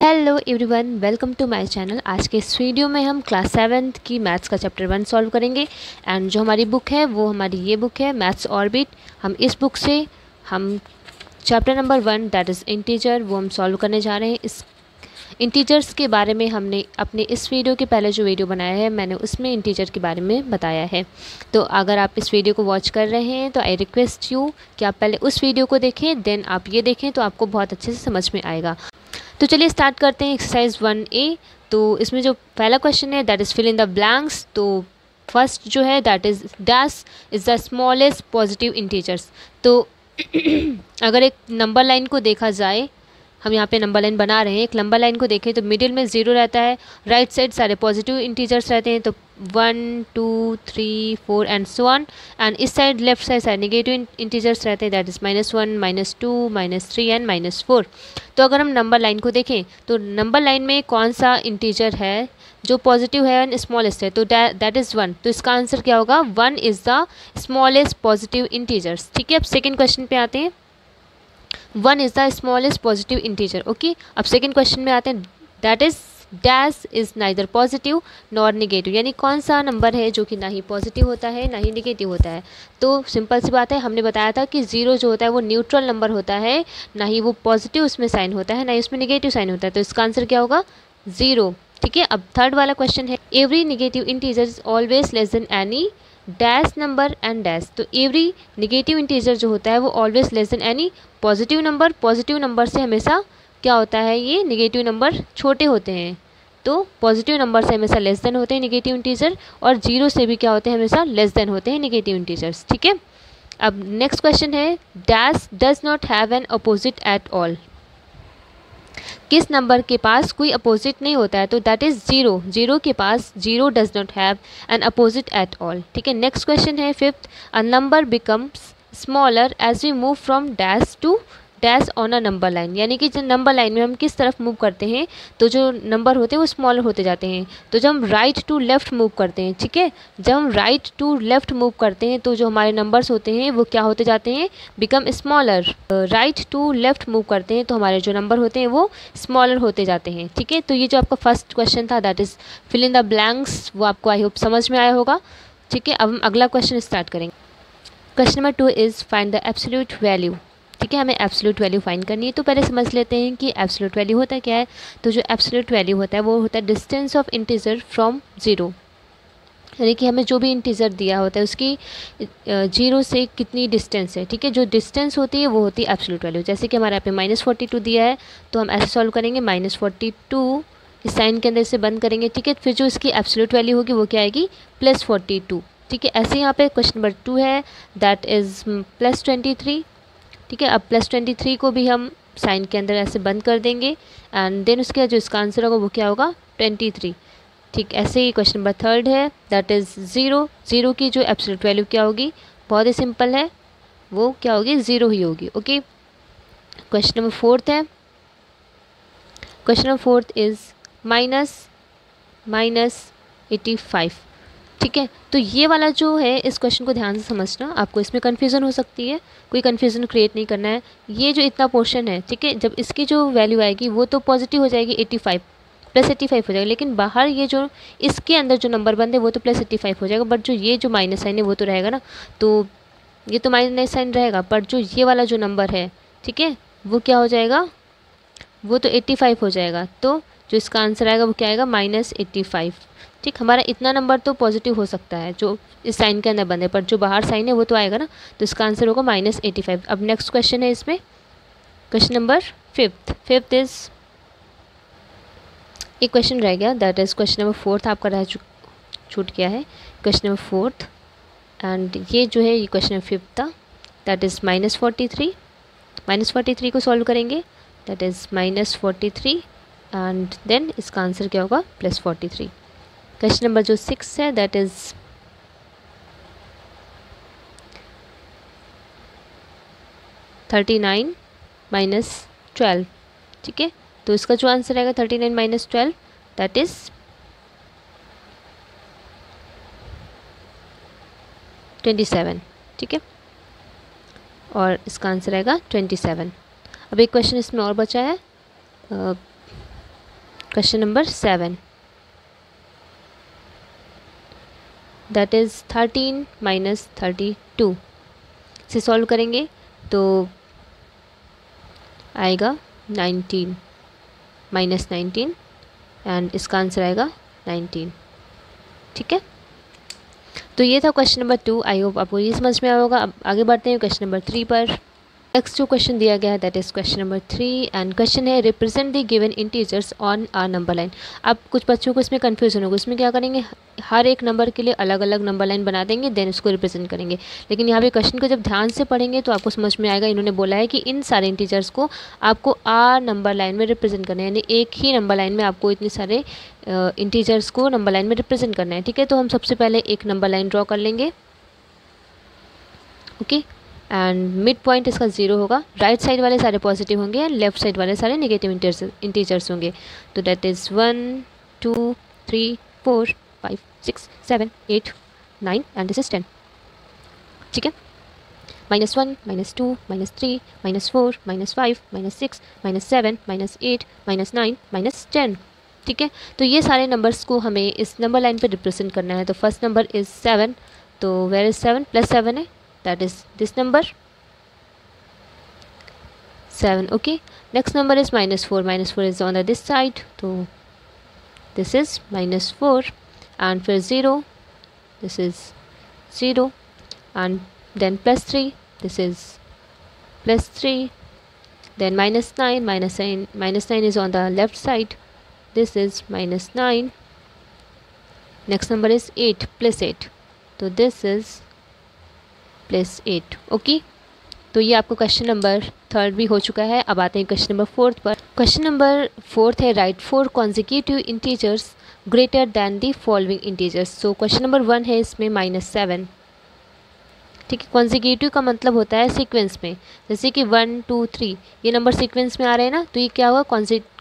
Hello everyone, welcome to my channel. आज के इस वीडियो में हम क्लास 7th की मैथ्स का चैप्टर 1 सॉल्व करेंगे। एंड जो हमारी बुक है वो हमारी ये बुक है, मैथ्स ऑर्बिट। हम इस बुक से हम chapter number 1 that is integer वो हम सॉल्व करने जा रहे हैं। इस इंटीजर्स के बारे में हमने अपने इस वीडियो के पहले जो वीडियो बनाया है मैंने उसमें इंटीजर के बारे में बताया है। तो अगर आप इस वीडियो को वॉच कर रहे हैं तो आई रिक्वेस्ट यू कि आप पहले उस वीडियो को देखें, देन आप ये देखें तो आपको बहुत अच्छे से समझ में आएगा। तो चलिए स्टार्ट करते हैं एक्सरसाइज 1A। तो इसमें जो पहला क्वेश्चन है that is fill in the blanks. तो फर्स्ट जो है that is dash is the smallest positive integers. तो अगर एक नंबर लाइन को देखा जाए, हम यहाँ पे नंबर लाइन बना रहे हैं, एक लंबा लाइन को देखें तो मिडिल में 0 रहता है, राइट साइड सारे पॉजिटिव इंटीजर्स रहते हैं, तो 1 2 3 4 एंड सो ऑन। एंड इस साइड लेफ्ट साइड सारे नेगेटिव इंटीजर्स रहते हैं, दैट इज़ -1 -2 -3 एंड -4। तो अगर हम नंबर लाइन को देखें तो नंबर लाइन में कौन सा इंटीजर है जो पॉजिटिव है एंड स्मॉलेस्ट है, तो दैट इज़ 1। तो इसका आंसर क्या होगा? 1 is the smallest positive integers. ठीक है, अब सेकेंड क्वेश्चन पे आते हैं। 1 is the smallest positive integer. Okay, अब सेकेंड क्वेश्चन में आते हैं। That is dash is neither positive nor negative, यानी कौन सा नंबर है जो कि ना ही पॉजिटिव होता है ना ही निगेटिव होता है। तो सिंपल सी बात है, हमने बताया था कि 0 जो होता है वो न्यूट्रल नंबर होता है, ना ही वो पॉजिटिव उसमें साइन होता है ना ही उसमें निगेटिव साइन होता है। तो इसका आंसर क्या होगा? 0। ठीक है, अब थर्ड वाला क्वेश्चन है। Every negative integer is always less than any dash number and dash. तो एवरी निगेटिव इंटीजर जो होता है वो always less than any positive number. Positive number से हमेशा क्या होता है, ये निगेटिव नंबर छोटे होते हैं, तो पॉजिटिव नंबर से हमेशा लेस देन होते हैं निगेटिव इंटीजर, और 0 से भी क्या होते हैं, हमेशा लेस देन होते हैं निगेटिव इंटीजर्स। ठीक है, अब नेक्स्ट क्वेश्चन है। Dash does not have an opposite at all. किस नंबर के पास कोई अपोजिट नहीं होता है? तो दैट इज़ 0। 0 के पास 0 does not have an opposite at all. ठीक है, नेक्स्ट क्वेश्चन है fifth. A number becomes smaller as we move from dash to dash on a number line, यानी कि जब नंबर लाइन में हम किस तरफ मूव करते हैं तो जो नंबर होते हैं वो स्मॉलर होते जाते हैं। तो जब हम राइट टू लेफ्ट मूव करते हैं, ठीक है, जब हम राइट टू लेफ्ट मूव करते हैं तो जो हमारे नंबर्स होते हैं वो क्या होते जाते हैं? Become smaller. Right to left move करते हैं तो हमारे जो नंबर होते हैं वो स्मॉलर होते जाते हैं। ठीक है, तो ये जो आपका फर्स्ट क्वेश्चन था that is fill in the blanks, वो आपको आई होप समझ में आया होगा। ठीक है, अब हम अगला क्वेश्चन स्टार्ट करेंगे। Question number 2 is find the absolute value. ठीक है, हमें एब्सोल्यूट वैल्यू फाइंड करनी है। तो पहले समझ लेते हैं कि एब्सोल्यूट वैल्यू होता क्या है। तो जो एब्सोल्यूट वैल्यू होता है वो होता है डिस्टेंस ऑफ इंटीजर फ्रॉम 0, यानी कि हमें जो भी इंटीजर दिया होता है उसकी 0 से कितनी डिस्टेंस है। ठीक है, जो डिस्टेंस होती है वो होती है एब्सोल्यूट वैल्यू। जैसे कि हमारे यहाँ पे -42 दिया है तो हम ऐसे सॉल्व करेंगे, -42 इस साइन के अंदर से बंद करेंगे। ठीक है, फिर जो इसकी एब्सोल्यूट वैल्यू होगी वो क्या आएगी? +42। ठीक है, ऐसे यहाँ पे क्वेश्चन नंबर 2 है दैट इज़ +23। ठीक है, अब +23 को भी हम साइन के अंदर ऐसे बंद कर देंगे एंड देन उसके जो इसका आंसर होगा वो क्या होगा? 23। ठीक, ऐसे ही क्वेश्चन नंबर 3 है दैट इज़ 0। 0 की जो एब्सोल्यूट वैल्यू क्या होगी? बहुत ही सिंपल है, वो क्या होगी? 0 ही होगी। ओके, क्वेश्चन नंबर 4 है। Question number 4 is -85। ठीक है, तो ये वाला जो है इस क्वेश्चन को ध्यान से समझना, आपको इसमें कन्फ्यूज़न हो सकती है, कोई कन्फ्यूज़न क्रिएट नहीं करना है। ये जो इतना पोर्शन है, ठीक है, जब इसकी जो वैल्यू आएगी वो तो पॉजिटिव हो जाएगी, 85 +85 हो जाएगा, लेकिन बाहर ये जो इसके अंदर जो नंबर बंद है वो तो +85 हो जाएगा, बट जो ये जो माइनस साइन है वो तो रहेगा ना, तो ये तो माइनस साइन रहेगा, बट जो ये वाला जो नंबर है, ठीक है, वो क्या हो जाएगा? वो तो 85 हो जाएगा। तो जो इसका आंसर आएगा वो क्या आएगा? -85। ठीक, हमारा इतना नंबर तो पॉजिटिव हो सकता है जो इस साइन के अंदर बंद है, पर जो बाहर साइन है वो तो आएगा ना, तो इसका आंसर होगा -85। अब नेक्स्ट क्वेश्चन है इसमें, क्वेश्चन नंबर 5 इज़ एक क्वेश्चन रह गया दैट इज़ क्वेश्चन नंबर 4 आपका रह छूट गया है, क्वेश्चन नंबर 4 एंड ये जो है ये क्वेश्चन नंबर 5 था दैट इज़ -43। -43 को सॉल्व करेंगे, दैट इज़ -43 एंड देन इसका आंसर क्या होगा? +43। क्वेश्चन नंबर जो 6 है दैट इज़ 39 - 12। ठीक है, तो इसका जो आंसर आएगा 39 - 12 दैट इज़ 27। ठीक है, और इसका आंसर आएगा 27। अब एक क्वेश्चन इसमें और बचा है, question number 7 that is 13 minus 32 से सॉल्व करेंगे तो आएगा 19 माइनस 19 एंड इसका आंसर आएगा 19। ठीक है, तो ये था क्वेश्चन नंबर 2। आई होप आपको ये समझ में आया होगा। अब आगे बढ़ते हैं क्वेश्चन नंबर 3 पर। नेक्स्ट जो क्वेश्चन दिया गया है that is question number 3 and question है represent the given integers on a number line. अब कुछ बच्चों को इसमें कन्फ्यूजन होगा, इसमें क्या करेंगे, हर एक नंबर के लिए अलग अलग नंबर लाइन बना देंगे, देन उसको रिप्रेजेंट करेंगे। लेकिन यहाँ पे क्वेश्चन को जब ध्यान से पढ़ेंगे तो आपको समझ में आएगा, इन्होंने बोला है कि इन सारे इंटीजर्स को आपको आ नंबर लाइन में रिप्रेजेंट करना है, यानी एक ही नंबर लाइन में आपको इतने सारे इंटीजर्स को नंबर लाइन में रिप्रेजेंट करना है। ठीक है, तो हम सबसे पहले एक नंबर लाइन ड्रॉ कर लेंगे। ओके, एंड मिड पॉइंट इसका 0 होगा। राइट साइड वाले सारे पॉजिटिव होंगे एंड लेफ्ट साइड वाले सारे नेगेटिव इंटीजर्स होंगे। तो that is 1 2 3 4 5 6 7 8 9 and this is 10। ठीक है, -1 -2 -3 -4 -5 -6 -7 -8 -9 -10। ठीक है, तो ये सारे नंबर्स को हमें इस नंबर लाइन पे रिप्रेजेंट करना है। तो फर्स्ट नंबर इज़ 7, तो वेयर इज़ 7 +7 है, that is this number 7. Okay, next number is -4 is on the this side, so this is -4 and फिर 0, this is 0 and then +3, this is +3, then -9 is on the left side, this is -9. next number is 8 +8, so this is +8. Okay, तो ये आपको question number 3 भी हो चुका है। अब आते हैं क्वेश्चन नंबर 4 पर। क्वेश्चन नंबर 4 है right 4 consecutive integers greater than the following integers. So question number 1 है इसमें -7। ठीक है, कॉन्जिक्यूटिव का मतलब होता है सीक्वेंस में, जैसे कि 1 2 3 ये नंबर सीक्वेंस में आ रहे हैं ना, तो ये क्या होगा,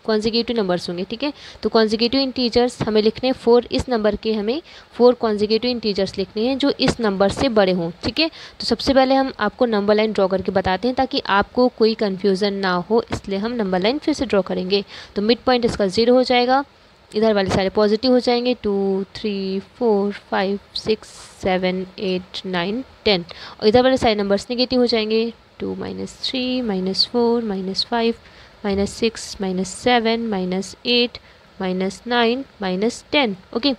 कॉन्जिक्यूटिव नंबर्स होंगे। ठीक है, तो कॉन्जिक्यूटिव इंटीजर्स हमें लिखने हैं 4, इस नंबर के हमें 4 कॉन्जिक्यूटिव इंटीजर्स लिखने हैं जो इस नंबर से बड़े हों। ठीक है, तो सबसे पहले हम आपको नंबर लाइन ड्रॉ करके बताते हैं ताकि आपको कोई कन्फ्यूज़न ना हो, इसलिए हम नंबर लाइन फिर से ड्रॉ करेंगे। तो मिड पॉइंट इसका 0 हो जाएगा, इधर वाले सारे पॉजिटिव हो जाएंगे, 2 3 4 5 6 7 8 9 10, और इधर वाले सारे नंबर्स नेगेटिव हो जाएंगे, 2 -3 -4 -5 -6 -7 -8 -9 -10। ओके,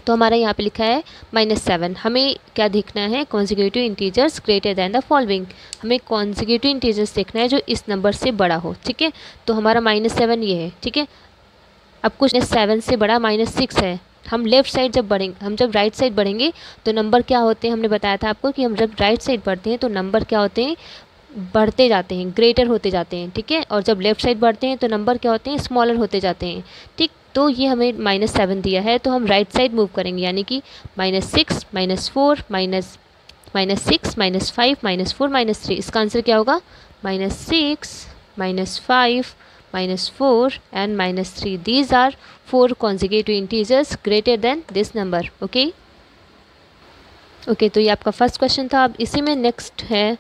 तो हमारा यहाँ पे लिखा है -7। हमें क्या देखना है, consecutive integers greater than the following. हमें कॉन्जिक्यूटिव इंटीजर्स देखना है जो इस नंबर से बड़ा हो। ठीक है, तो हमारा -7 ये है। ठीक है, अब कुछ 7 से बड़ा -6 है। हम लेफ़्ट साइड जब बढ़ेंगे, हम जब राइट साइड बढ़ेंगे तो नंबर क्या होते हैं, हमने बताया था आपको कि हम जब राइट साइड बढ़ते हैं तो नंबर क्या होते हैं, बढ़ते जाते हैं, ग्रेटर होते जाते हैं। ठीक है, और जब लेफ़्ट साइड बढ़ते हैं तो नंबर क्या होते हैं, स्मॉलर होते जाते हैं। ठीक, तो ये हमें -7 दिया है, तो हम राइट साइड मूव करेंगे, यानी कि -6 -4 -6 -5 -4 -3। इसका आंसर क्या होगा, -6 -5 -4 and -3. These are 4 consecutive integers greater than this number. Okay, तो ये आपका फर्स्ट क्वेश्चन था। अब इसी में नेक्स्ट है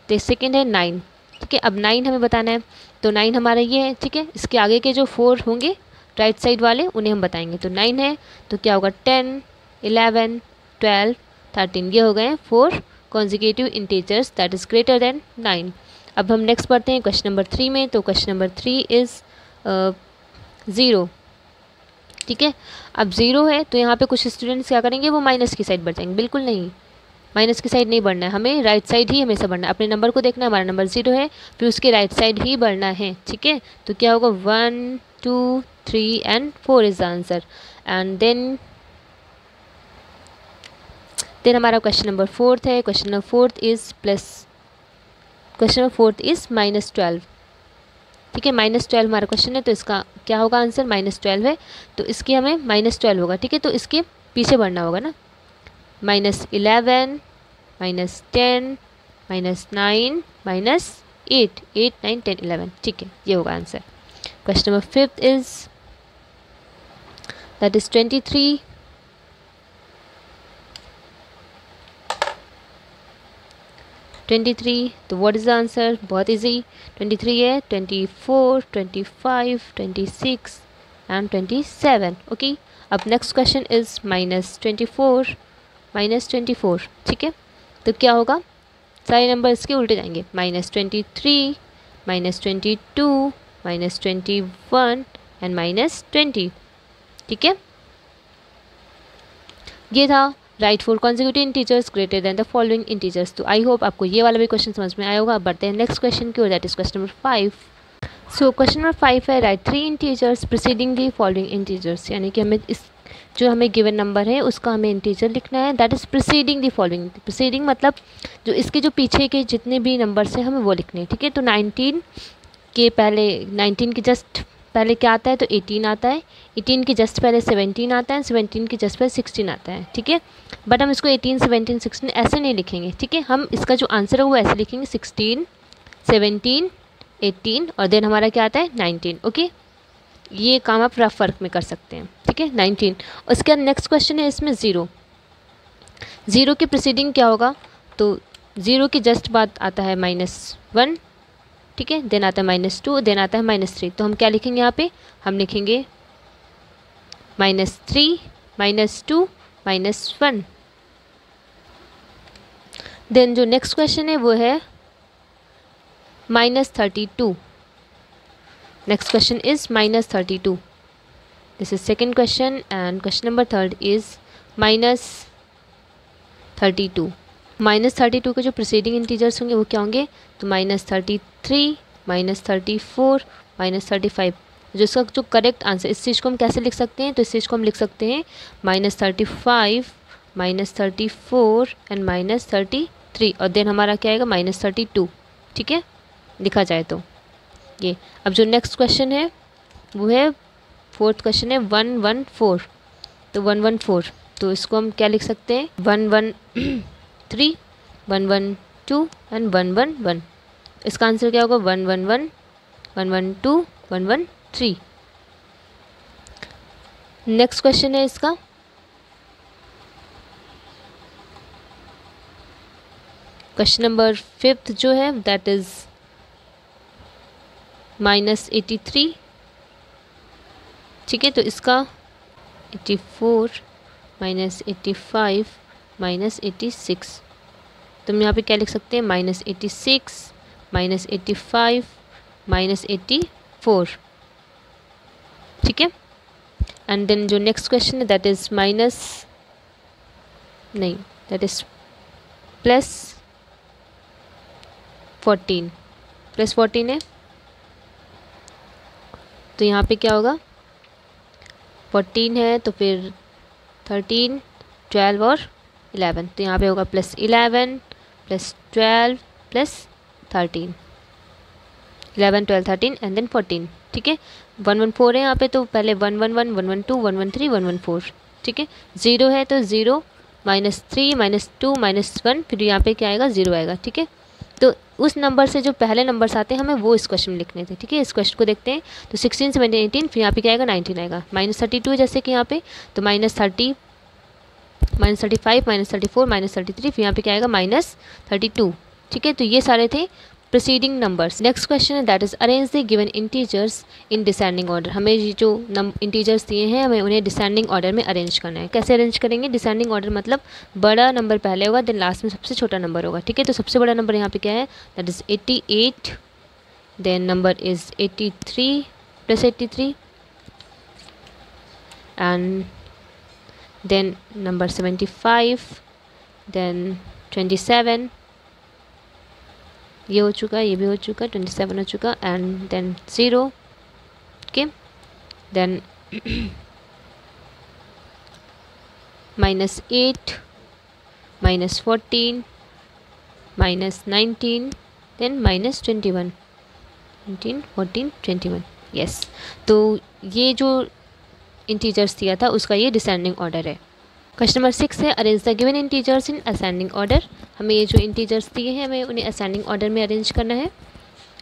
तो सेकेंड है 9। ठीक है, अब 9 हमें बताना है, तो 9 हमारा ये है। ठीक है, इसके आगे के जो 4 होंगे राइट साइड वाले उन्हें हम बताएंगे। तो 9 है तो क्या होगा, 10 11 12 13, ये हो गए हैं 4 consecutive integers that is greater than 9। अब हम नेक्स्ट पढ़ते हैं क्वेश्चन नंबर 3 में। तो क्वेश्चन नंबर 3 इज़ 0। ठीक है, अब 0 है तो यहाँ पे कुछ स्टूडेंट्स क्या करेंगे, वो माइनस की साइड बढ़ जाएंगे। बिल्कुल नहीं, माइनस की साइड नहीं बढ़ना है, हमें राइट साइड ही हमेशा बढ़ना है। अपने नंबर को देखना है, हमारा नंबर 0 है, फिर उसके राइट साइड ही बढ़ना है। ठीक है, तो क्या होगा, 1 2 3 and 4 is the answer. And then हमारा क्वेश्चन नंबर 4 है। Question number 4 is -12। ठीक है, -12 हमारा क्वेश्चन है, तो इसका क्या होगा आंसर, -12 है, तो इसके हमें -12 होगा। ठीक है, तो इसके पीछे बढ़ना होगा ना, -11 -10 -9 -8 8 9 10 11। ठीक है, ये होगा answer. Question number 5 is that is 23। 23, तो व्हाट इज़ द आंसर? बहुत इजी, 23 है, 24, 25, 26 एंड 27। ओके, अब नेक्स्ट क्वेश्चन इज़ -24, -24। ठीक है, तो क्या होगा? सारे नंबर इसके उल्टे जाएंगे, -23, -22, -21 एंड -20। ठीक है, ये था right 4 consecutive integers greater than the following integers. तो आई होप आपको ये वाला भी क्वेश्चन समझ में आया होगा। अब बढ़ते हैं नेक्स्ट क्वेश्चन की ओर, that is question number 5। So question number 5 है right 3 integers preceding the following integers, यानी कि हमें इस जो हमें गिवन नंबर है उसका हमें इंटीजर लिखना है, that is preceding the following. Preceding मतलब जो इसके जो पीछे के जितने भी नंबर्स हैं हमें वो लिखने हैं। ठीक है, तो 19 के पहले, 19 के जस्ट पहले क्या आता है? तो 18 आता है, 18 के जस्ट पहले 17 आता है, 17 के जस्ट पहले 16 आता है। ठीक है, बट हम इसको 18, 17, 16 ऐसे नहीं लिखेंगे। ठीक है, हम इसका जो आंसर है वो ऐसे लिखेंगे, 16, 17, 18 और देन हमारा क्या आता है? 19। ओके, ये काम आप रफ वर्क में कर सकते हैं। ठीक है, 19। उसके बाद नेक्स्ट क्वेश्चन है इसमें 0। 0 की प्रीसीडिंग क्या होगा? तो 0 के जस्ट बाद आता है -1। ठीक है, देन आता है -2, देन आता है -3। तो हम क्या लिखेंगे यहाँ पे? हम लिखेंगे -3, -2, -1। देन जो नेक्स्ट क्वेश्चन है वो है -32। Next question is -32। This is second question and question number 3 is -32। -32 के जो प्रीसीडिंग इंटीजर्स होंगे वो क्या होंगे? तो -33, -34, -35। जो इसका जो करेक्ट आंसर, इस चीज़ को हम कैसे लिख सकते हैं? तो इस चीज़ को हम लिख सकते हैं -35, -34 एंड -33 और देन हमारा क्या आएगा? -32। ठीक है, लिखा जाए तो ये। अब जो नेक्स्ट क्वेश्चन है वो है फोर्थ क्वेश्चन है 114। तो 114, तो इसको हम क्या लिख सकते हैं? 113, 112 एंड 111। इसका आंसर क्या होगा? 111, 112, 113। नेक्स्ट क्वेश्चन है इसका क्वेश्चन नंबर 5 जो है दैट इज -83। ठीक है, तो इसका 84, -85, -86। तो हम यहाँ पे क्या लिख सकते हैं? -86, -85, -84। ठीक है, एंड देन जो नेक्स्ट क्वेश्चन है दैट इज +14 है। तो यहाँ पे क्या होगा? 14 है तो फिर 13, 12 और 11। तो यहाँ पे होगा +11, +12, +13, 11, 12, 13 एंड देन 14। ठीक है, 114 है यहाँ पे, तो पहले 111, 112, 113, 114। ठीक है, 0 है तो 0, -3, -2, -1, फिर यहाँ पे क्या आएगा? 0 आएगा। ठीक है, तो उस नंबर से जो पहले नंबर्स आते हैं हमें वो इस क्वेश्चन में लिखने थे। ठीक है, इस क्वेश्चन को देखते हैं। तो 16, 17, 18, फिर यहाँ पे क्या आएगा? 19 आएगा। -32 जैसे कि यहाँ पे, तो -30, -35, -34, -33, फिर यहाँ पे क्या आएगा? -32। ठीक है, तो ये सारे थे प्रीसीडिंग नंबर्स। नेक्स्ट क्वेश्चन है that is arrange the given integers in descending order. हमें ये जो इंटीजर्स दिए हैं हमें उन्हें डिसेंडिंग ऑर्डर में अरेंज करना है। कैसे अरेंज करेंगे? डिसेंडिंग ऑर्डर मतलब बड़ा नंबर पहले होगा, देन लास्ट में सबसे छोटा नंबर होगा। ठीक है, तो सबसे बड़ा नंबर यहाँ पे क्या है? That is 88, then number is 83 +83 and then number 75, then 27, ये हो चुका, ये भी हो चुका, 27 हो चुका and then 0। Okay, then -8, -14, -19, then -21, 19, 14, 21। Yes, तो ये जो इंटीजर्स दिया था उसका ये डिसेंडिंग ऑर्डर है। क्वेश्चन नंबर 6 है arrange the given integers in ascending order. हमें ये जो इंटीजर्स दिए हैं हमें उन्हें असेंडिंग ऑर्डर में अरेंज करना है।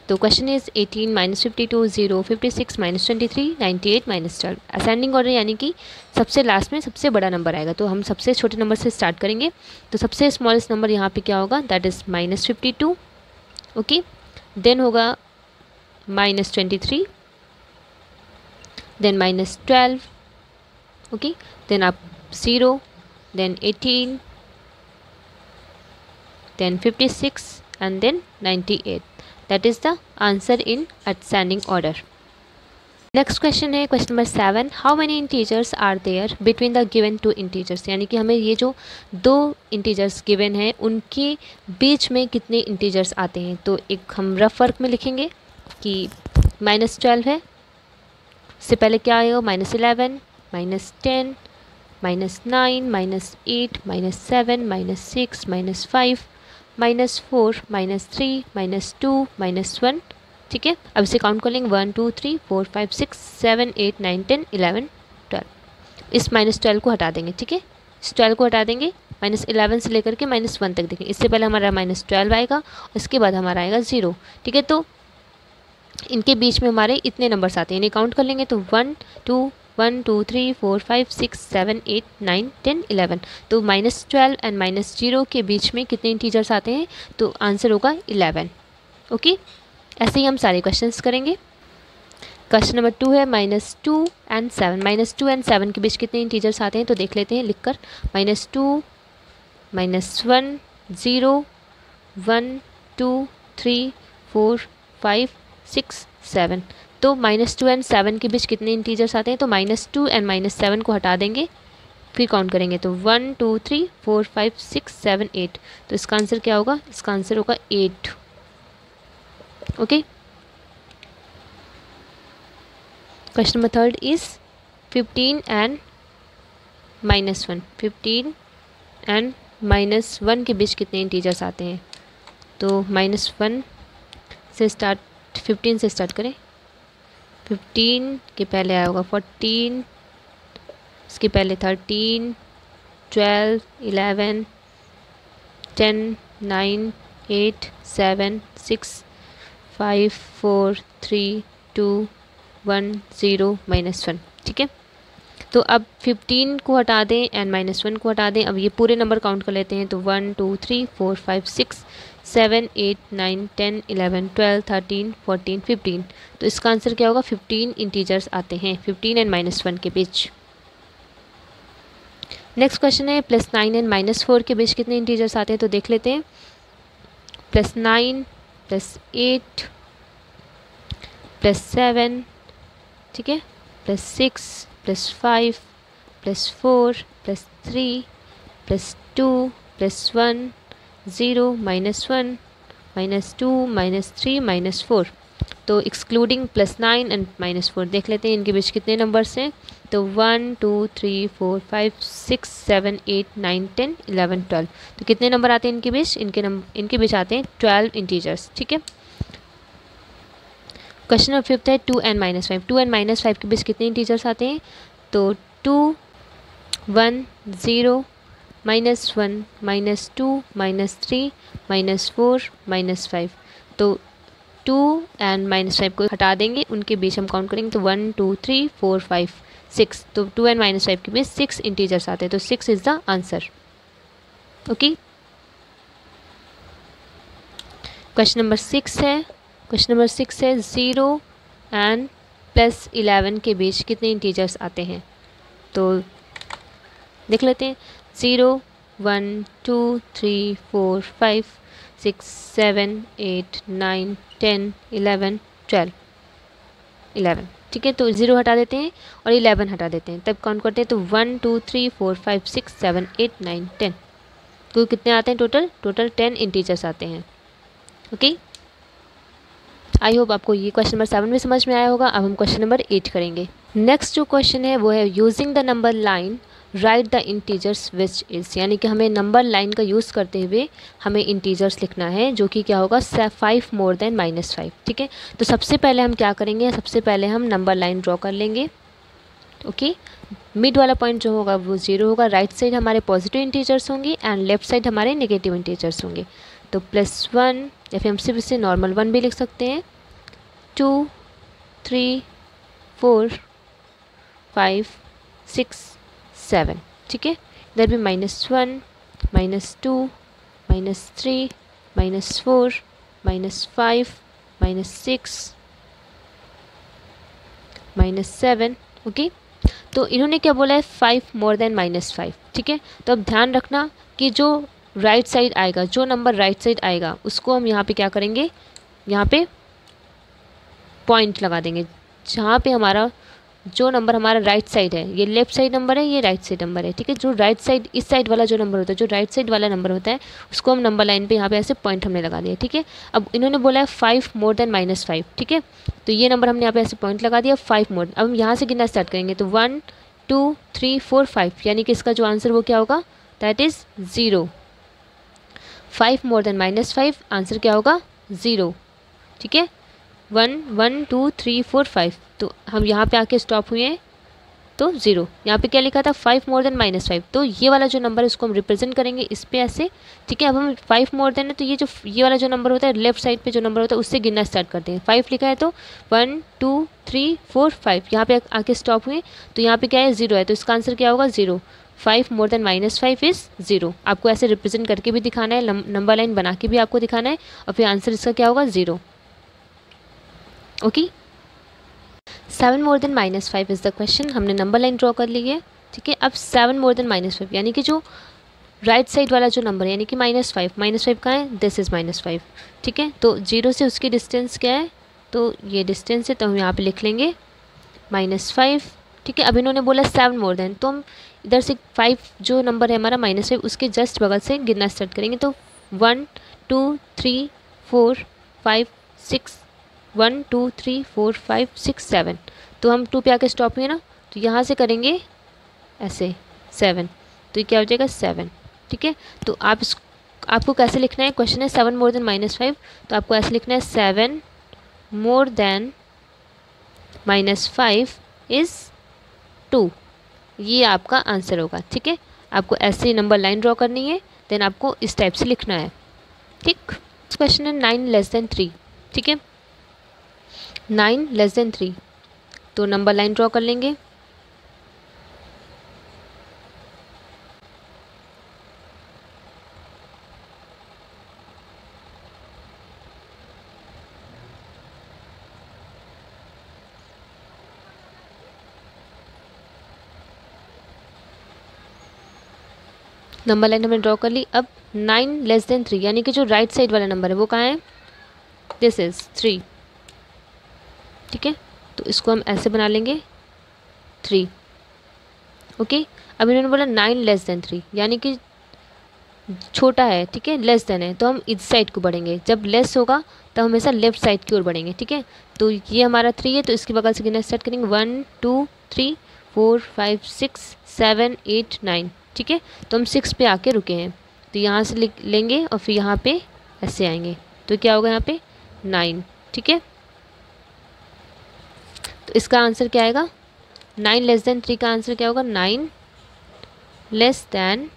तो question is 18 minus 52, 0, 56 minus 23, 98 minus 12। Ascending order यानी कि सबसे लास्ट में सबसे बड़ा नंबर आएगा, तो हम सबसे छोटे नंबर से स्टार्ट करेंगे। तो सबसे स्मॉलेस्ट नंबर यहाँ पे क्या होगा, that is minus 52। Okay, then होगा minus 23, then minus 12, okay, then आप 0, then 18, then 56 and then 98. That is the answer in ascending order. Next question है question number 7, how many integers are there between the given two integers, यानी कि हमें ये जो दो integers given हैं उनके बीच में कितने इंटीजर्स आते हैं। तो एक हम रफ वर्क में लिखेंगे कि माइनस 12 है, इससे पहले क्या आएगा, minus 11, minus 10, minus 9, minus 8, minus 7, minus 6, minus 5, minus 4, minus 3, minus 2, minus 1। ठीक है, अब इसे काउंट कर लेंगे 1 2 3 4 5 6 7 8 9 10 11 12। इस माइनस 12 को हटा देंगे। ठीक है, इस 12 को हटा देंगे, माइनस 11 से लेकर के माइनस 1 तक देखें। इससे पहले हमारा माइनस 12 आएगा, इसके बाद हमारा आएगा 0। ठीक है, तो इनके बीच में हमारे इतने नंबर्स आते हैं, इन्हें काउंट कर लेंगे तो 1 2 3 4 5 6 7 8 9 10 11। तो माइनस 12 एंड माइनस 0 के बीच में कितने इंटीजर्स आते हैं, तो आंसर होगा 11। ओके, ऐसे ही हम सारे क्वेश्चंस करेंगे। क्वेश्चन नंबर 2 है माइनस 2 एंड 7। माइनस 2 एंड 7 के बीच कितने इंटीजर्स आते हैं, तो देख लेते हैं लिखकर। Minus 2, minus 1, 0, 1 2 3 4 5 6 7। तो माइनस 2 एंड 7 के बीच कितने इंटीजर्स आते हैं, तो माइनस 2 एंड माइनस 7 को हटा देंगे, फिर काउंट करेंगे तो 1 2 3 4 5 6 7 8। तो इसका आंसर क्या होगा, इसका आंसर होगा 8। Okay, question number 3 is 15 and minus 1। 15 and minus 1 के बीच कितने इंटीजर्स आते हैं, तो माइनस 1 से स्टार्ट, 15 से स्टार्ट करें। 15 के पहले आया होगा 14, इसके पहले 13, 12, 11, 10, 9, 8, 7, 6, 5 4 3 2 1 0 माइनस 1। ठीक है, तो अब 15 को हटा दें एंड माइनस 1 को हटा दें। अब ये पूरे नंबर काउंट कर लेते हैं, तो 1 2 3 4 5 6 7 8 9 10 11 12 13 14 15। तो इसका आंसर क्या होगा, 15 इंटीजर्स आते हैं 15 एंड माइनस 1 के बीच। नेक्स्ट क्वेश्चन है प्लस 9 एंड माइनस 4 के बीच कितने इंटीजर्स आते हैं, तो देख लेते हैं। प्लस 9 प्लस 8 प्लस 7, ठीक है, plus 6 plus 5 plus 4 plus 3 plus 2 plus 1 0 minus 1 minus 2 minus 3 minus 4। तो एक्सक्लूडिंग प्लस 9 एंड माइनस 4 देख लेते हैं इनके बीच कितने नंबर्स हैं, तो 1 2 3 4 5 6 7 8 9 10 11 12। तो कितने नंबर आते हैं इनके बीच, इनके बीच आते हैं 12 इंटीजर्स। ठीक है, क्वेश्चन नंबर 5 है 2 एंड माइनस 5। 2 एंड माइनस 5 के बीच कितने इंटीजर्स आते हैं, तो 2 1 0 minus 1 minus 2 minus 3 minus 4 minus 5। तो 2 एंड माइनस 5 को हटा देंगे, उनके बीच हम काउंट करेंगे तो 1 2 3 4 5 6। तो 2 एंड माइनस 5 के बीच 6 इंटीजर्स आते हैं, तो 6 is the answer. Okay, question number 6 है। क्वेश्चन नंबर 6 है 0 एंड प्लस 11 के बीच कितने इंटीजर्स आते हैं, तो देख लेते हैं। 0 1 2 3 4 5 6 7 8 9 10 11 12 11। ठीक है, तो 0 हटा देते हैं और 11 हटा देते हैं, तब काउंट करते हैं तो 1 2 3 4 5 6 7 8 9 10। तो कितने आते हैं टोटल 10 इंटीजर्स आते हैं। ओके, आई होप आपको ये क्वेश्चन नंबर 7 भी समझ में आया होगा। अब हम क्वेश्चन नंबर 8 करेंगे। नेक्स्ट जो क्वेश्चन है वो है using the number line right the integers which is, यानी कि हमें नंबर लाइन का यूज़ करते हुए हमें इंटीजर्स लिखना है, जो कि क्या होगा 5 मोर देन माइनस 5। ठीक है, तो सबसे पहले हम क्या करेंगे, सबसे पहले हम नंबर लाइन ड्रॉ कर लेंगे। ओके, मिड वाला पॉइंट जो होगा वो 0 होगा, राइट साइड हमारे पॉजिटिव इंटीजर्स होंगे एंड लेफ्ट साइड हमारे नेगेटिव इंटीजर्स होंगे। तो +1 या फिर हम सिर्फ इसे नॉर्मल 1 भी लिख सकते हैं। 2 3 4 5 6 7, ठीक है। इधर भी -1 -2 -3 -4 -5 -6 -7, ओके। तो इन्होंने क्या बोला है 5 मोर देन -5, ठीक है। तो अब ध्यान रखना कि जो राइट साइड आएगा, जो नंबर राइट साइड आएगा उसको हम यहाँ पे क्या करेंगे, यहाँ पे पॉइंट लगा देंगे। जहाँ पे हमारा जो नंबर हमारा राइट साइड है, ये लेफ्ट साइड नंबर है, ये राइट साइड नंबर है, ठीक है। जो राइट साइड, इस साइड वाला जो नंबर होता है, जो राइट साइड वाला नंबर होता है, उसको हम नंबर लाइन पे यहाँ पे ऐसे पॉइंट हमने लगा दिया, ठीक है। अब इन्होंने बोला है 5 मोर देन -5, ठीक है। तो ये नंबर हमने यहाँ पे ऐसे पॉइंट लगा दिया 5 मोर। अब हम यहाँ से गिनना स्टार्ट करेंगे तो 1 2 3 4 5, यानी कि इसका जो आंसर वो क्या होगा, that is 0। 5 more than -5, answer क्या होगा 0, ठीक है। 1 1 2 3 4 5, तो हम यहाँ पे आके स्टॉप हुए हैं तो 0। यहाँ पे क्या लिखा था 5 मोर देन -5, तो ये वाला जो नंबर है उसको हम रिप्रेजेंट करेंगे इस पे ऐसे, ठीक है। अब हम 5 मोर देन है तो ये वाला जो नंबर होता है लेफ्ट साइड पे जो नंबर होता है उससे गिनना स्टार्ट करते हैं। 5 लिखा है तो 1 2 3 4 5, यहाँ पे आके स्टॉप हुए तो यहाँ पे क्या है 0 है, तो इसका आंसर क्या होगा 0। 5 मोर देन -5 इज़ 0। आपको ऐसे रिप्रेजेंट करके भी दिखाना है, नंबर लाइन बना के भी आपको दिखाना है, और फिर आंसर इसका क्या होगा 0, okay. 7 more than -5 is the question. हमने नंबर लाइन ड्रॉ कर ली है, ठीक है। अब 7 मोर देन -5, यानी कि जो राइट साइड वाला जो नंबर है, यानी कि -5 कहाँ है, दिस इज़ -5, ठीक है। तो 0 से उसकी डिस्टेंस क्या है, तो ये डिस्टेंस है, तो हम यहाँ पे लिख लेंगे -5, ठीक है। अब इन्होंने बोला 7 मोर देन, तो हम इधर से 5 जो नंबर है हमारा -5 उसके जस्ट बगल से गिनना स्टार्ट करेंगे। तो 1 2 3 4 5 6 1 2 3 4 5 6 7, तो हम 2 पे आके स्टॉप हुए ना, तो यहाँ से करेंगे ऐसे 7, तो ये क्या हो जाएगा 7, ठीक है। तो आपको कैसे लिखना है, क्वेश्चन है 7 मोर देन -5, तो आपको ऐसे लिखना है 7 मोर देन -5 इज़ 2, ये आपका आंसर होगा, ठीक है। आपको ऐसे नंबर लाइन ड्रॉ करनी है, देन आपको इस टाइप से लिखना है, ठीक। क्वेश्चन है 9 लेस देन 3, ठीक है। 9 लेस देन 3, तो नंबर लाइन ड्रॉ कर लेंगे। नंबर लाइन हमने ड्रॉ कर ली। अब 9 लेस देन 3, यानी कि जो राइट साइड वाला नंबर है वो कहाँ है, दिस इज़ 3, ठीक है। तो इसको हम ऐसे बना लेंगे 3, ओके। अब इन्होंने बोला 9 लेस देन 3, यानी कि छोटा है, ठीक है, लेस देन है, तो हम इस साइड को बढ़ेंगे। जब लेस होगा तो हमेशा लेफ्ट साइड की ओर बढ़ेंगे, ठीक है। तो ये हमारा 3 है, तो इसके बगल से गिनना स्टार्ट करेंगे 1 2 3 4 5 6 7 8 9, ठीक है। तो हम 6 पे आके रुके हैं, तो यहाँ से लिख लेंगे और फिर यहाँ पे ऐसे आएंगे, तो क्या होगा यहाँ पे 9, ठीक है। तो इसका आंसर क्या आएगा, 9 लेस देन 3 का आंसर क्या होगा, 9 लेस देन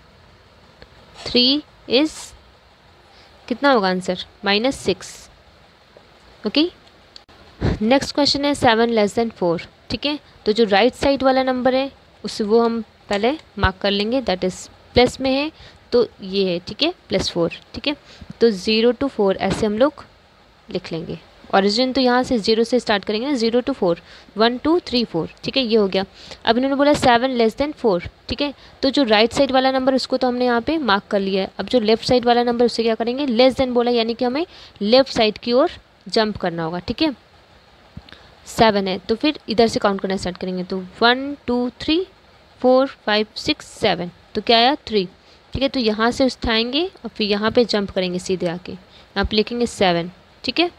3 इज़ कितना होगा आंसर, -6, ओके। नेक्स्ट क्वेश्चन है 7 लेस देन 4, ठीक है। तो जो राइट साइड वाला नंबर है उस वो हम पहले मार्क कर लेंगे, दैट इज़ प्लस में है, तो ये है, ठीक है, +4, ठीक है। तो 0 to 4 ऐसे हम लोग लिख लेंगे। ओरिजिन तो यहाँ से 0 से स्टार्ट करेंगे ना, 0 to 4 1 2 3 4, ठीक है, ये हो गया। अब इन्होंने बोला 7 लेस देन 4, ठीक है। तो जो राइट साइड वाला नंबर उसको तो हमने यहाँ पे मार्क कर लिया है। अब जो लेफ्ट साइड वाला नंबर उससे क्या करेंगे, लेस देन बोला, यानी कि हमें लेफ्ट साइड की ओर जंप करना होगा, ठीक है। 7 है तो फिर इधर से काउंट करना स्टार्ट करेंगे, तो 1 2 3 4 5 6 7, तो क्या आया 3, ठीक है। तो यहाँ से उठाएंगे और फिर यहाँ पे जंप करेंगे सीधे आके, यहाँ पे लिखेंगे 7, ठीक है।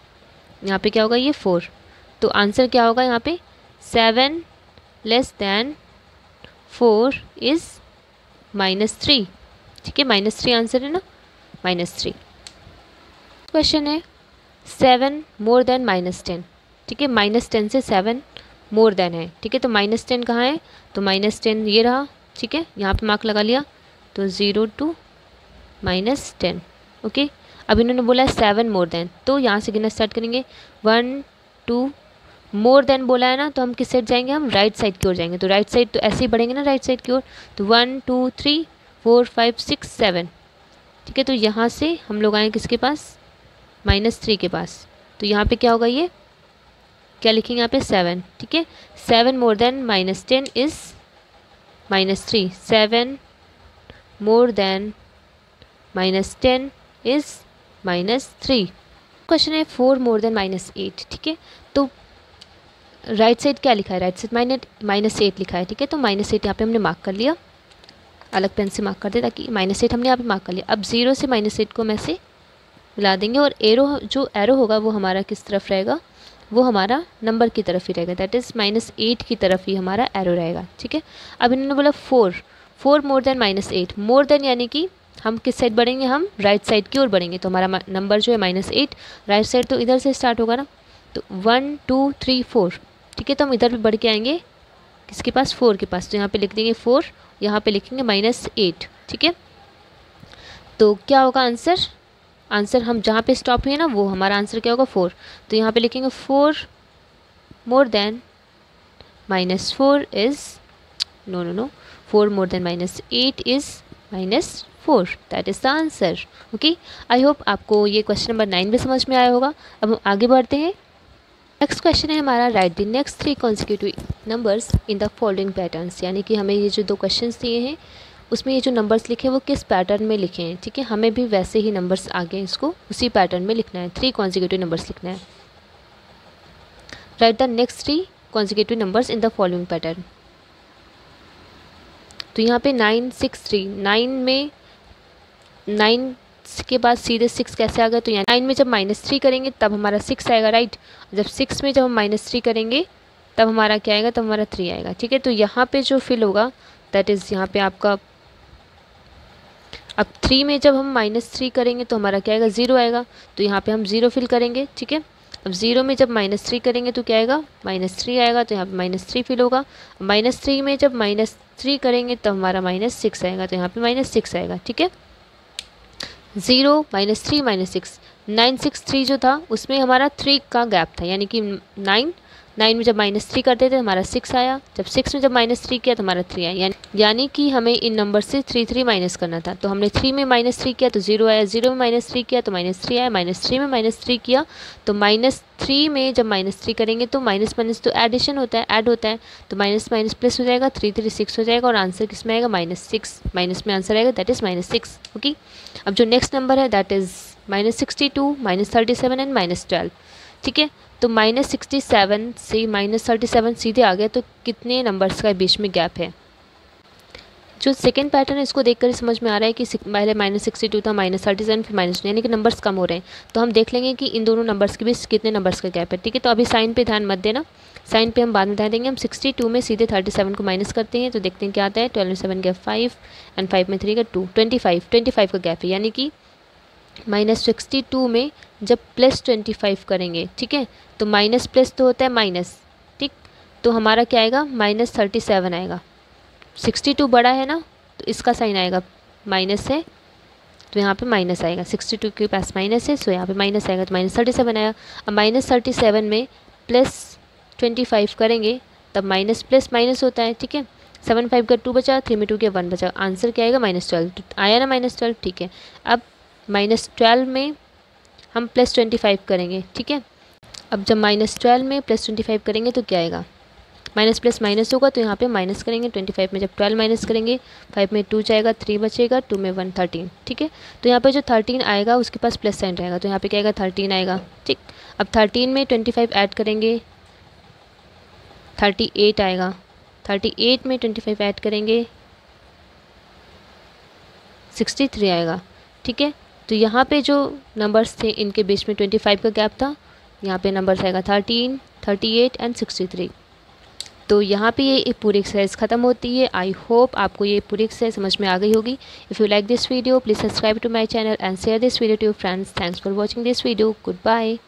यहाँ पे क्या होगा, ये 4, तो आंसर क्या होगा यहाँ पे 7 लेस दैन 4 इज़ -3, ठीक है, -3 आंसर है ना, -3। क्वेश्चन है 7 मोर देन -10, ठीक है। -10 से 7 मोर देन है, ठीक है। तो -10 कहाँ है, तो -10 ये रहा, ठीक है, यहाँ पे मार्क लगा लिया, तो 0 to -10, ओके। अब इन्होंने बोला है 7 मोर देन, तो यहाँ से गिनना स्टार्ट करेंगे 1 2 मोर देन बोला है ना, तो हम किस साइड जाएंगे, हम राइट साइड की ओर जाएंगे। तो राइट साइड तो ऐसे ही बढ़ेंगे ना राइट साइड की ओर। तो 1 2 3 4 5 6 7, ठीक है। तो यहाँ से हम लोग आए किसके पास, -3 के पास। तो यहाँ पे क्या होगा, ये क्या लिखेंगे यहाँ पे 7, ठीक है। 7 more than -10 is -3, 7 more than -10 is -3। Question है 4 मोर देन -8, ठीक है। तो राइट साइड क्या लिखा है, राइट साइड -8 लिखा है, ठीक है। तो -8 यहाँ पे हमने मार्क कर लिया, अलग पेन से मार्क कर दे ताकि -8 हमने यहाँ पे मार्क कर लिया। अब 0 से -8 को हम ऐसे मिला देंगे और जो एरो होगा वो हमारा किस तरफ रहेगा, वो हमारा नंबर की तरफ ही रहेगा, दैट इज़ -8 की तरफ ही हमारा एरो रहेगा, ठीक है। अब इन्होंने बोला 4 मोर देन -8, मोर देन यानी कि हम किस साइड बढ़ेंगे, हम राइट साइड की ओर बढ़ेंगे। तो हमारा नंबर जो है -8, राइट साइड तो इधर से स्टार्ट होगा ना, तो 1 2 3 4, ठीक है। तो हम इधर भी बढ़ के आएंगे किसके पास, 4 के पास। तो यहाँ पे लिख देंगे 4, यहाँ पे लिखेंगे -8, ठीक है। तो क्या होगा आंसर हम जहाँ पे स्टॉप हुए ना, वो हमारा आंसर क्या होगा 4। तो यहाँ पे लिखेंगे 4 more than -4 is no 4 more than -8 is -4, that is the answer. Okay, I hope आपको ये क्वेश्चन नंबर 9 भी समझ में आया होगा। अब हम आगे बढ़ते हैं। नेक्स्ट क्वेश्चन है हमारा, right the next 3 consecutive numbers in the following patterns, यानी कि हमें ये जो 2 क्वेश्चन दिए हैं उसमें ये जो नंबर्स लिखे हैं वो किस पैटर्न में लिखे हैं, ठीक है। हमें भी वैसे ही नंबर्स आगे इसको उसी पैटर्न में लिखना है, 3 कॉन्सिक्यूटिव नंबर्स लिखना है। Right the next 3 consecutive numbers in the following pattern. तो यहाँ पे 9 6 3, 9 में 9 के बाद सीधे 6 कैसे आ गया, तो यहाँ 9 में जब -3 करेंगे तब हमारा 6 आएगा, राइट। जब 6 में जब हम -3 करेंगे तब हमारा क्या आएगा, तब हमारा 3 आएगा, ठीक है। तो यहाँ पे जो फिल होगा दैट इज़ यहाँ पे आपका, अब 3 में जब हम -3 करेंगे तो हमारा क्या आएगा, 0 आएगा। तो यहाँ पे हम 0 फिल करेंगे, ठीक है। अब 0 में जब -3 करेंगे तो क्या आएगा, -3 आएगा। तो यहाँ पे -3 फिल होगा। -3 में जब -3 करेंगे तो हमारा -6 आएगा। तो यहाँ पे -6 आएगा, ठीक है। 0 -3 -6, 9 6 3 जो था उसमें हमारा 3 का गैप था, यानी कि 9 में जब -3 करते थे हमारा 6 आया, जब 6 में जब -3 किया तो हमारा 3 आया, यानी कि हमें इन नंबर से 3 माइनस करना था। तो हमने 3 में -3 किया तो 0 आया, 0 में -3 किया तो -3 आया, -3 में -3 किया तो -3 में जब -3 करेंगे तो माइनस तो एडिशन होता है, ऐड होता है, तो माइनस प्लस हो जाएगा, 3 3 6 हो जाएगा और आंसर किस में आएगा, -6, माइनस में आंसर आएगा, दैट इज़ -6। ओके, अब जो नेक्स्ट नंबर है दैट इज़ -62, -37 एंड -12, ठीक है। तो -67 से -37 सीधे आ गया, तो कितने नंबर्स का बीच में गैप है। जो सेकंड पैटर्न है इसको देखकर समझ में आ रहा है कि पहले -62 था, -37 फिर -2, यानी कि नंबर्स कम हो रहे हैं। तो हम देख लेंगे कि इन दोनों नंबर्स के बीच कितने नंबर्स का गैप है, ठीक है। तो अभी साइन पे ध्यान मत देना, साइन पे हम बाद में ध्यान देंगे। हम 62 में सीधे 37 को माइनस करते हैं तो देखते हैं क्या आता है। 12 में 7 गया 5 एंड 5 में 3 का 2, 25 का गैप है, यानी कि -62 में जब +25 करेंगे, ठीक है, तो माइनस प्लस तो होता है माइनस, ठीक। तो हमारा क्या आएगा, -37 आएगा। 62 बड़ा है ना, तो इसका साइन आएगा माइनस है, तो यहाँ पे माइनस आएगा। 62 के पास माइनस है, सो यहाँ पे माइनस आएगा, तो -37 आया। अब -37 में +25 करेंगे तब माइनस प्लस माइनस होता है, ठीक है। 7 5 का 2 बचा, 3 में 2 के 1 बचा, आंसर क्या आएगा, -12 आया ना, -12, ठीक है। अब -12 में हम +25 करेंगे, ठीक है। अब जब -12 में +25 करेंगे तो क्या आएगा, माइनस प्लस माइनस होगा, तो यहाँ पे माइनस करेंगे। 25 में जब 12 माइनस करेंगे, 5 में 2 जाएगा, 3 बचेगा, 2 में 1 13, ठीक है। तो यहाँ पे जो 13 आएगा उसके पास प्लस साइन रहेगा, तो यहाँ पे क्या आएगा, 13 आएगा, ठीक। अब 13 में 25 ऐड करेंगे, 38 आएगा। 38 में 25 ऐड करेंगे, 63 आएगा, ठीक है। तो यहाँ पे जो नंबर्स थे इनके बीच में 25 का गैप था, यहाँ पे नंबर्स आएगा 13, 38 एंड 63। तो यहाँ पे ये पूरी एक्सरसाइज ख़त्म होती है। आई होप आपको ये पूरी एक्सरसाइज समझ में आ गई होगी। If you like this video please subscribe to my channel and share this video to your friends. Thanks for watching this video. Good bye.